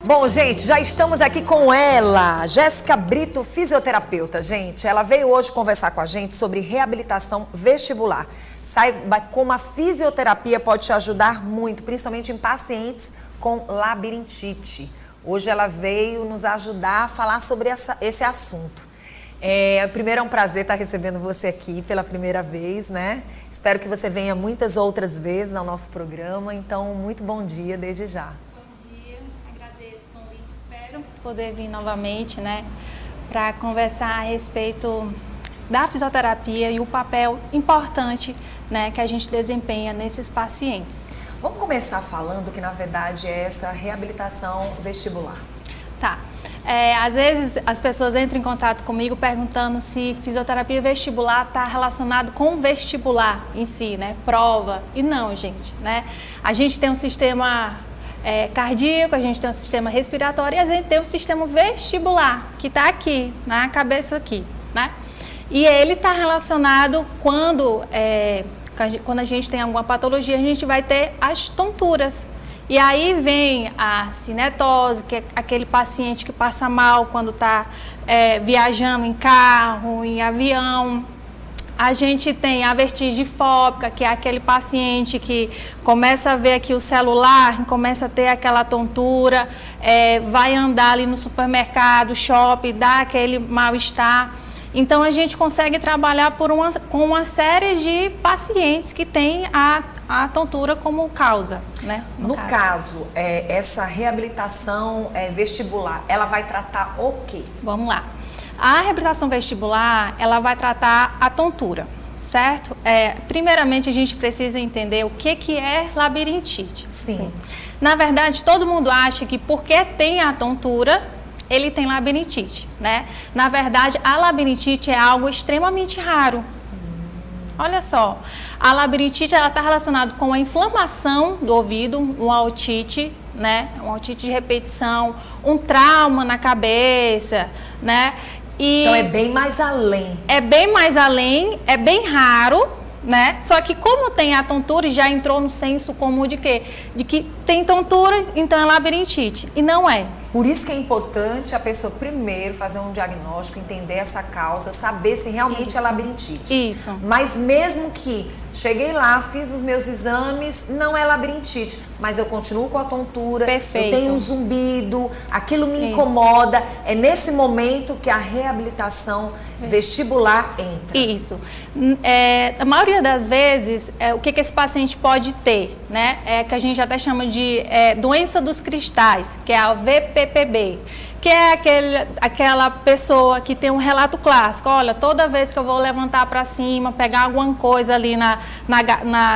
Bom, gente, já estamos aqui com ela, Jéssica Brito, fisioterapeuta. Gente, ela veio hoje conversar com a gente sobre reabilitação vestibular. Saiba como a fisioterapia pode te ajudar muito, principalmente em pacientes com labirintite. Hoje ela veio nos ajudar a falar sobre esse assunto. Primeiro é um prazer estar recebendo você aqui pela primeira vez, né? Espero que você venha muitas outras vezes ao nosso programa. Então, muito bom dia desde já. Poder vir novamente, né, para conversar a respeito da fisioterapia e o papel importante, né, que a gente desempenha nesses pacientes. Vamos começar falando que, na verdade, é essa reabilitação vestibular. Tá. Às vezes as pessoas entram em contato comigo perguntando se fisioterapia vestibular está relacionado com o vestibular em si, né, prova. E não, gente, né? A gente tem um sistema cardíaco, a gente tem um sistema respiratório e a gente tem um sistema vestibular, que está aqui, na cabeça aqui, né? E ele está relacionado quando a gente tem alguma patologia, a gente vai ter as tonturas. E aí vem a cinetose, que é aquele paciente que passa mal quando está viajando em carro, em avião. A gente tem a vertigem fóbica, que é aquele paciente que começa a ver aqui o celular, começa a ter aquela tontura, vai andar ali no supermercado, shopping, dá aquele mal-estar. Então, a gente consegue trabalhar com uma série de pacientes que têm a tontura como causa, né? No caso, essa reabilitação vestibular, ela vai tratar o quê? Vamos lá. A reabilitação vestibular, ela vai tratar a tontura, certo? Primeiramente, a gente precisa entender o que é labirintite. Sim. Na verdade, todo mundo acha que porque tem a tontura, ele tem labirintite, né? Na verdade, a labirintite é algo extremamente raro. Olha só, a labirintite, ela está relacionada com a inflamação do ouvido, uma otite, né? Uma otite de repetição, um trauma na cabeça, né? Então é bem mais além. É bem mais além, é bem raro, né? Só que como tem a tontura, já entrou no senso comum de quê? De que tem tontura, então é labirintite. E não é. Por isso que é importante a pessoa primeiro fazer um diagnóstico, entender essa causa, saber se realmente é labirintite. Isso. Mas mesmo que cheguei lá, fiz os meus exames, não é labirintite, mas eu continuo com a tontura, Perfeito. Eu tenho um zumbido, aquilo me incomoda. É nesse momento que a reabilitação vestibular entra. Isso. A maioria das vezes, o que esse paciente pode ter, né? Que a gente até chama de doença dos cristais, que é a VPPB, que é aquela pessoa que tem um relato clássico. Olha, toda vez que eu vou levantar para cima, pegar alguma coisa ali na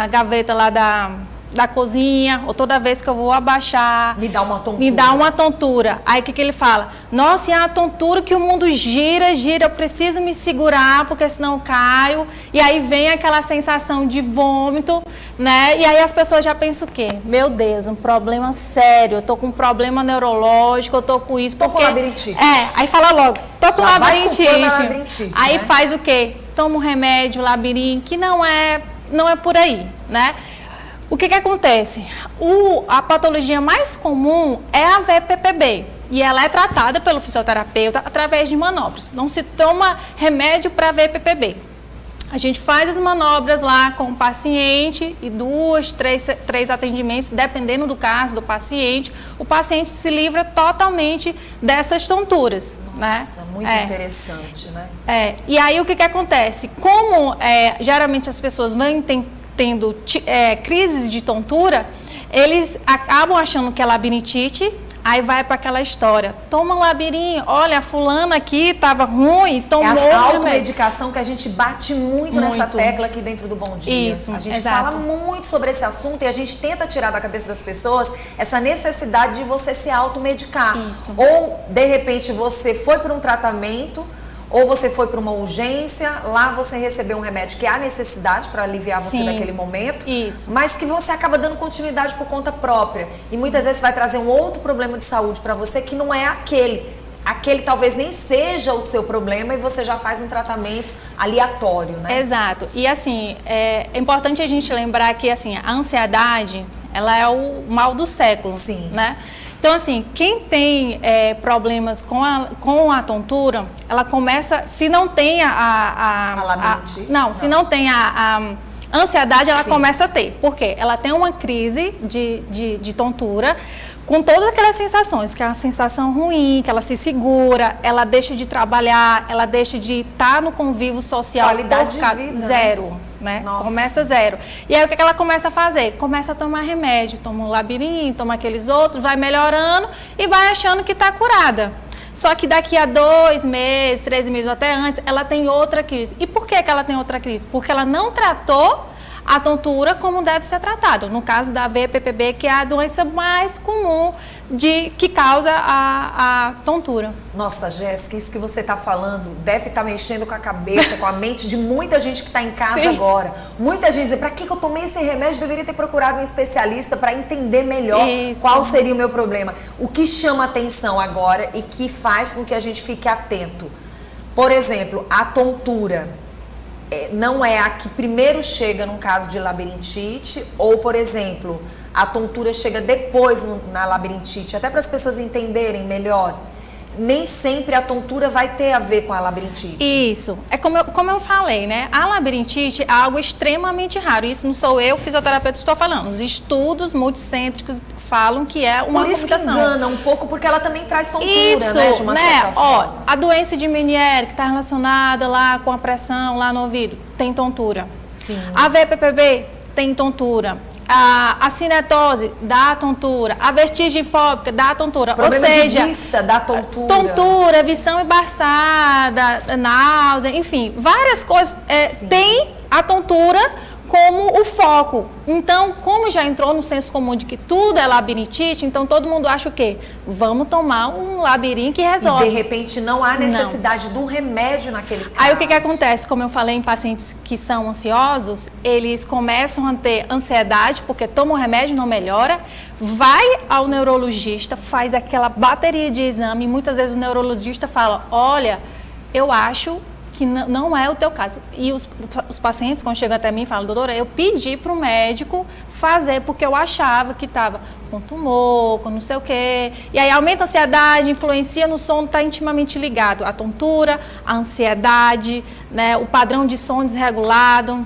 gaveta lá da cozinha, ou toda vez que eu vou abaixar, me dá uma tontura. Me dá uma tontura. Aí o que ele fala? Nossa, é a tontura que o mundo gira, eu preciso me segurar, porque senão eu caio. E aí vem aquela sensação de vômito, né? E aí as pessoas já pensam o quê? Meu Deus, um problema sério, eu tô com um problema neurológico, eu tô com isso. Tô com labirintite. Aí fala logo, tô com labirintite. Aí né? faz o quê? Toma um remédio, labirinto, que não é por aí, né? O que acontece? A patologia mais comum é a VPPB e ela é tratada pelo fisioterapeuta através de manobras. Não se toma remédio para VPPB. A gente faz as manobras lá com o paciente e 2, 3 atendimentos, dependendo do caso do paciente, o paciente se livra totalmente dessas tonturas. Nossa, né? Muito interessante, né? E aí o que acontece? Como geralmente as pessoas vão tendo crises de tontura, eles acabam achando que é labirintite, aí vai para aquela história, toma um labirinto, olha, a fulana aqui estava ruim, tomou... É a automedicação que a gente bate muito nessa tecla aqui dentro do Bom Dia. Isso, a gente exato. fala muito sobre esse assunto e a gente tenta tirar da cabeça das pessoas essa necessidade de você se automedicar. Isso. Ou, de repente, você foi para um tratamento, ou você foi para uma urgência, lá você recebeu um remédio que há necessidade para aliviar você daquele momento, mas que você acaba dando continuidade por conta própria. E muitas vezes vai trazer um outro problema de saúde para você que não é aquele. Aquele talvez nem seja o seu problema e você já faz um tratamento aleatório, né? Exato. E assim, é importante a gente lembrar que assim, a ansiedade, ela é o mal do século, Sim. né? Então, assim, quem tem problemas com a tontura, ela começa, se não tem se não tem a ansiedade, ela começa a ter. Por quê? Ela tem uma crise de tontura, com todas aquelas sensações, que é uma sensação ruim, que ela se segura, ela deixa de trabalhar, ela deixa de estar no convívio social. Qualidade de vida, zero, né? Começa zero. E aí o que ela começa a fazer? Começa a tomar remédio, toma um labirinto, toma aqueles outros, vai melhorando e vai achando que está curada. Só que daqui a 2 meses, 3 meses ou até antes, ela tem outra crise. E por que ela tem outra crise? Porque ela não tratou a tontura como deve ser tratado. No caso da VPPB, que é a doença mais comum que causa a tontura. Nossa, Jéssica, isso que você está falando deve estar mexendo com a cabeça, com a mente de muita gente que está em casa agora. Muita gente diz, para que eu tomei esse remédio? Deveria ter procurado um especialista para entender melhor qual seria o meu problema. O que chama atenção agora e que faz com que a gente fique atento. Por exemplo, a tontura não é a que primeiro chega num caso de labirintite, ou, por exemplo, a tontura chega depois na labirintite, até para as pessoas entenderem melhor. Nem sempre a tontura vai ter a ver com a labirintite. Isso. É como eu falei, né? A labirintite é algo extremamente raro. Isso não sou eu, fisioterapeuta, que estou falando. Os estudos multicêntricos falam que é uma complicação. Por isso que engana um pouco, porque ela também traz tontura, né? De uma certa forma. A doença de Meniere, que está relacionada lá com a pressão lá no ouvido, tem tontura. Sim. A VPPB tem tontura. A cinetose dá tontura, a vertigem fóbica dá tontura, ou seja, de vista dá tontura, visão embaçada, náusea, enfim, várias coisas. Tem a tontura como o foco. Então, como já entrou no senso comum de que tudo é labirintite, então todo mundo acha o quê? Vamos tomar um labirinto que resolve. E de repente não há necessidade de um remédio naquele caso. Aí o que acontece? Como eu falei, em pacientes que são ansiosos, eles começam a ter ansiedade porque tomam remédio, não melhora, vai ao neurologista, faz aquela bateria de exame, e muitas vezes o neurologista fala, olha, eu acho que não é o teu caso. E os pacientes, quando chegam até mim, falam, doutora, eu pedi para o médico fazer, porque eu achava que estava com tumor, com não sei o quê. E aí aumenta a ansiedade, influencia no sono, está intimamente ligado. A tontura, a ansiedade, né, o padrão de sono desregulado.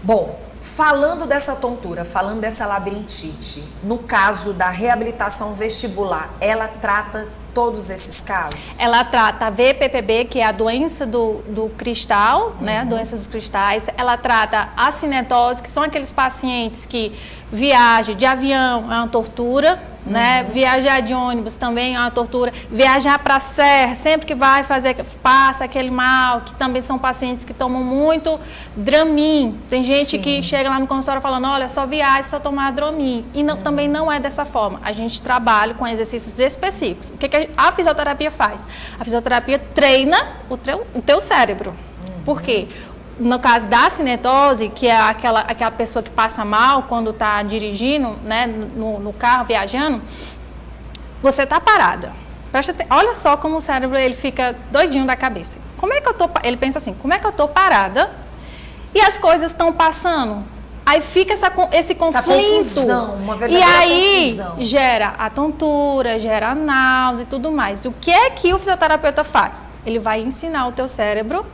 Bom, falando dessa tontura, falando dessa labirintite, no caso da reabilitação vestibular, ela trata todos esses casos? Ela trata a VPPB, que é a doença do cristal, né, a doença dos cristais. Ela trata a cinetose, que são aqueles pacientes que viajam de avião, é uma tortura, né? Viajar de ônibus também é uma tortura. Viajar para a serra, sempre que vai fazer, passa aquele mal, que também são pacientes que tomam muito Dramin. Tem gente que chega lá no consultório falando, olha, só viaja, só tomar Dramin. E também não é dessa forma. A gente trabalha com exercícios específicos. O que a fisioterapia faz? A fisioterapia treina o teu cérebro. Por quê? No caso da cinetose, que é aquela pessoa que passa mal quando está dirigindo, né, no carro, viajando, você está parada. Olha só como o cérebro ele fica doidinho da cabeça. Ele pensa assim, como é que eu estou parada e as coisas estão passando? Aí fica esse conflito. Essa confusão, uma verdadeira confusão. E aí gera a tontura, gera a náusea e tudo mais. O que é que o fisioterapeuta faz? Ele vai ensinar o teu cérebro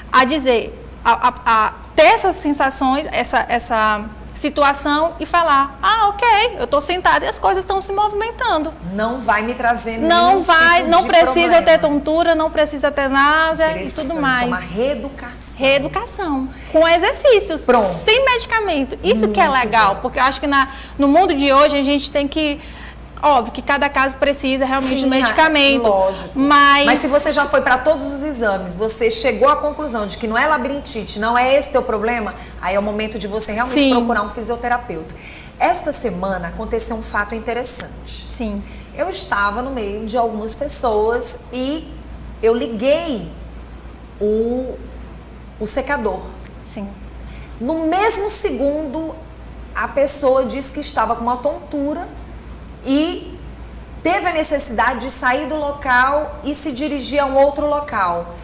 a dizer, a ter essas sensações, essa situação e falar, ok, eu estou sentada e as coisas estão se movimentando. Não vai me trazer nenhum não precisa problema. ter tontura, não precisa ter náusea e tudo mais. É uma reeducação. Reeducação, com exercícios, sem medicamento. Isso muito que é legal, porque eu acho que no mundo de hoje a gente tem que... Óbvio que cada caso precisa realmente de medicamento. Lógico. Mas se você já foi para todos os exames, você chegou à conclusão de que não é labirintite, não é esse teu problema, aí é o momento de você realmente procurar um fisioterapeuta. Esta semana aconteceu um fato interessante. Sim. Eu estava no meio de algumas pessoas e eu liguei o secador. Sim. No mesmo segundo, a pessoa disse que estava com uma tontura e teve a necessidade de sair do local e se dirigir a um outro local.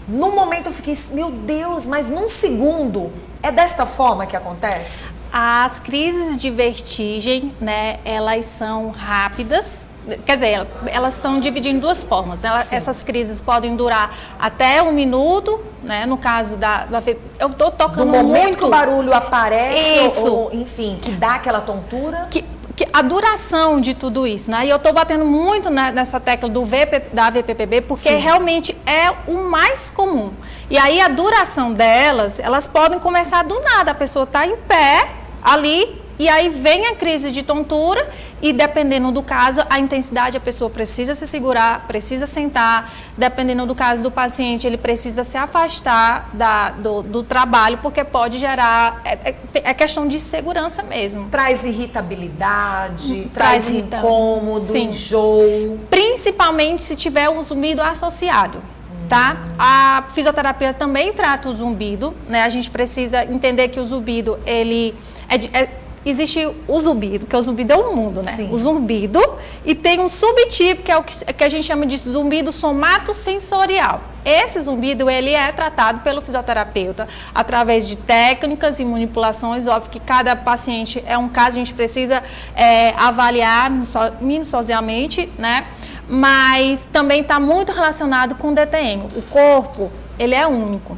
No momento eu fiquei, meu Deus, mas num segundo, é desta forma que acontece? As crises de vertigem, né, elas são rápidas, quer dizer, elas são divididas em duas formas. Essas crises podem durar até 1 minuto, né? No caso eu estou tocando muito... Do momento muito que o barulho aparece, isso. ou, enfim, que dá aquela tontura... Que a duração de tudo isso, né? E eu estou batendo muito nessa tecla da VPPB, porque Sim. realmente é o mais comum. E aí a duração delas, elas podem começar do nada. A pessoa está em pé ali, e aí vem a crise de tontura e, dependendo do caso, a intensidade, a pessoa precisa se segurar, precisa sentar. Dependendo do caso do paciente, ele precisa se afastar do trabalho, porque pode gerar... É questão de segurança mesmo. Traz irritabilidade, traz incômodo, sim, enjoo. Principalmente se tiver um zumbido associado. Tá? A fisioterapia também trata o zumbido, né? A gente precisa entender que o zumbido, existe o zumbido, que o zumbido é o mundo, né? Sim. O zumbido, e tem um subtipo, que é o que a gente chama de zumbido somatosensorial. Esse zumbido, ele é tratado pelo fisioterapeuta através de técnicas e manipulações. Óbvio que cada paciente é um caso, a gente precisa avaliar minuciosamente, né? Mas também está muito relacionado com o DTM. O corpo, ele é único.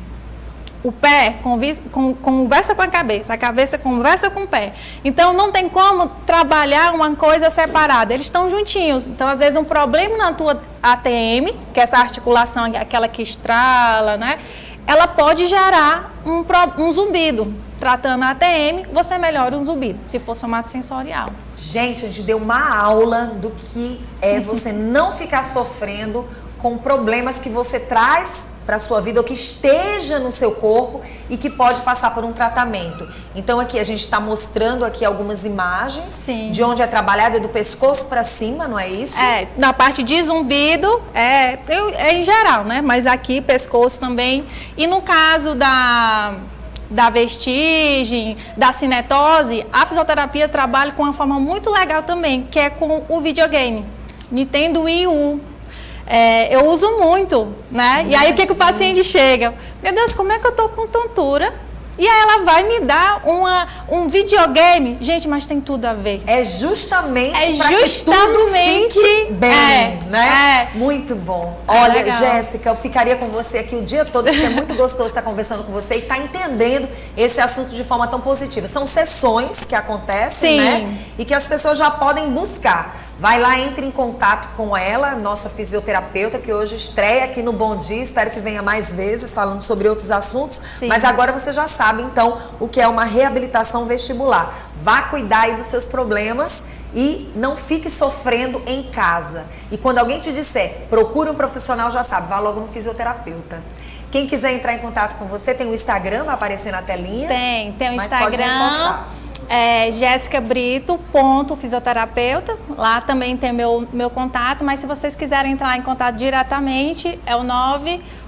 O pé conversa com a cabeça conversa com o pé. Então, não tem como trabalhar uma coisa separada. Eles estão juntinhos. Então, às vezes, um problema na tua ATM, que é essa articulação, aquela que estrala, né? Ela pode gerar um zumbido. Tratando a ATM, você melhora o zumbido, se for somatosensorial. Gente, a gente deu uma aula do que é você não ficar sofrendo com problemas que você traz para a sua vida ou que esteja no seu corpo e que pode passar por um tratamento. Então aqui a gente está mostrando aqui algumas imagens. Sim. De onde é trabalhado, é do pescoço para cima, não é isso? Na parte de zumbido, é em geral, né? Mas aqui pescoço também. E no caso da vertigem, da cinetose, a fisioterapia trabalha com uma forma muito legal também, que é com o videogame, Nintendo Wii U. Eu uso muito, né? E aí o que o paciente chega? Meu Deus, como é que eu tô com tontura? E aí ela vai me dar um videogame. Gente, mas tem tudo a ver. É justamente para que tudo fique bem, né? Muito bom. Olha, legal. Jéssica, eu ficaria com você aqui o dia todo, porque é muito gostoso estar conversando com você e estar entendendo esse assunto de forma tão positiva. São sessões que acontecem, sim, né? E que as pessoas já podem buscar. Vai lá, entre em contato com ela, nossa fisioterapeuta, que hoje estreia aqui no Bom Dia. Espero que venha mais vezes falando sobre outros assuntos. Sim. Mas agora você já sabe, então, o que é uma reabilitação vestibular. Vá cuidar aí dos seus problemas e não fique sofrendo em casa. E quando alguém te disser, procure um profissional, já sabe, vá logo no fisioterapeuta. Quem quiser entrar em contato com você, tem o Instagram, vai aparecer na telinha. Tem o mas Instagram. Pode reforçar. Jéssicabrito.fisioterapeuta. Lá também tem meu contato, mas se vocês quiserem entrar em contato diretamente, é o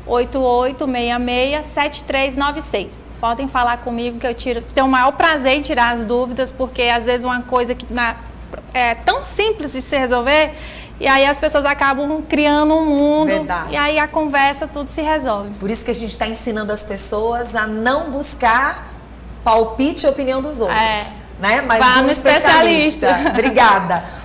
988667396. Podem falar comigo que eu tenho o maior prazer em tirar as dúvidas, porque às vezes uma coisa que é tão simples de se resolver, e aí as pessoas acabam criando um mundo. Verdade. E aí a conversa, tudo se resolve. Por isso que a gente está ensinando as pessoas a não buscar palpite e opinião dos outros, né? Mas vá de um no especialista. Obrigada.